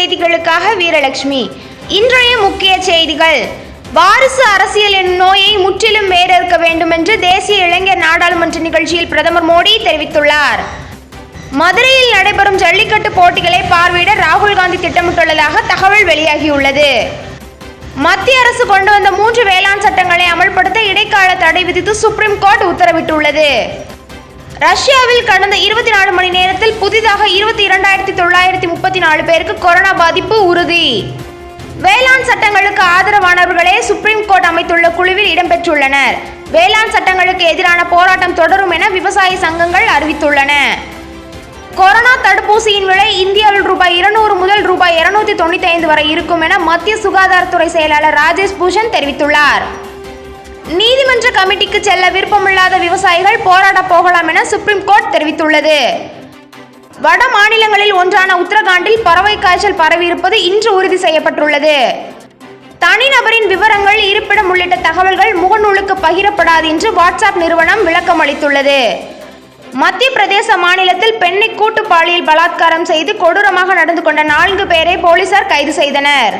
செய்திகளுக்காக வீரலட்சுமி. இன்றைய முக்கிய செய்திகள். வாரிசு அரசியல் எனும் நோயை முற்றிலும் வேறறுக்க வேண்டும் என்று தேசிய இளைஞர் நாடாளுமன்ற நிகழ்ச்சியில் பிரதமர் மோடி தெரிவித்துள்ளார். மதுரையில் நடைபெறும் ஜல்லிக்கட்டு போட்டிகளை பார்வையிட ராகுல் காந்தி திட்டமிட்டுள்ளதாக தகவல் வெளியாகியுள்ளது. மத்திய அரசு கொண்டு வந்த 3 வேளாண் சட்டங்களை அமல்படுத்த இடைக்கால தடை விதித்து சுப்ரீம் கோர்ட் உத்தரவிட்டுள்ளது. ரஷ்யாவில் கடந்த 24 மணி நேரத்தில் புதிதாக 22,934 பேருக்கு கொரோனா பாதிப்பு உறுதி. வேளாண் சட்டங்களுக்கு ஆதரவானவர்களே சுப்ரீம் கோர்ட் அமைத்துள்ள குழுவில் இடம்பெற்றுள்ளனர். வேளாண் சட்டங்களுக்கு எதிரான போராட்டம் தொடரும் என விவசாய சங்கங்கள் அறிவித்துள்ளன. கொரோனா தடுப்பூசியின் விலை இந்தியாவில் ரூபாய் 200 முதல் ரூபாய் 295 வரை இருக்கும் என மத்திய சுகாதாரத்துறை செயலாளர் ராஜேஷ் பூஷன் தெரிவித்துள்ளார். நீதிமன்ற கமிட்டிக்கு செல்ல விருப்பமில்லாத விவசாயிகள் போராட போகலாம் என சுப்ரீம் கோர்ட் தெரிவித்துள்ளது. வட மாநிலங்களில் ஒன்றான உத்தரகாண்டில் பறவை காய்ச்சல் பரவியிருப்பது இன்று உறுதி செய்யப்பட்டுள்ளது. தனிநபரின் விவரங்கள், இருப்பிடம் உள்ளிட்ட தகவல்கள் முகநூலுக்கு பகிரப்படாது என்று வாட்ஸ்அப் நிறுவனம் விளக்கம் அளித்துள்ளது. மத்திய பிரதேச மாநிலத்தில் பெண்ணை கூட்டு பாலியல் பலாத்காரம் செய்து கொடூரமாக நடந்து கொண்ட 4 பேரை போலீசார் கைது செய்தனர்.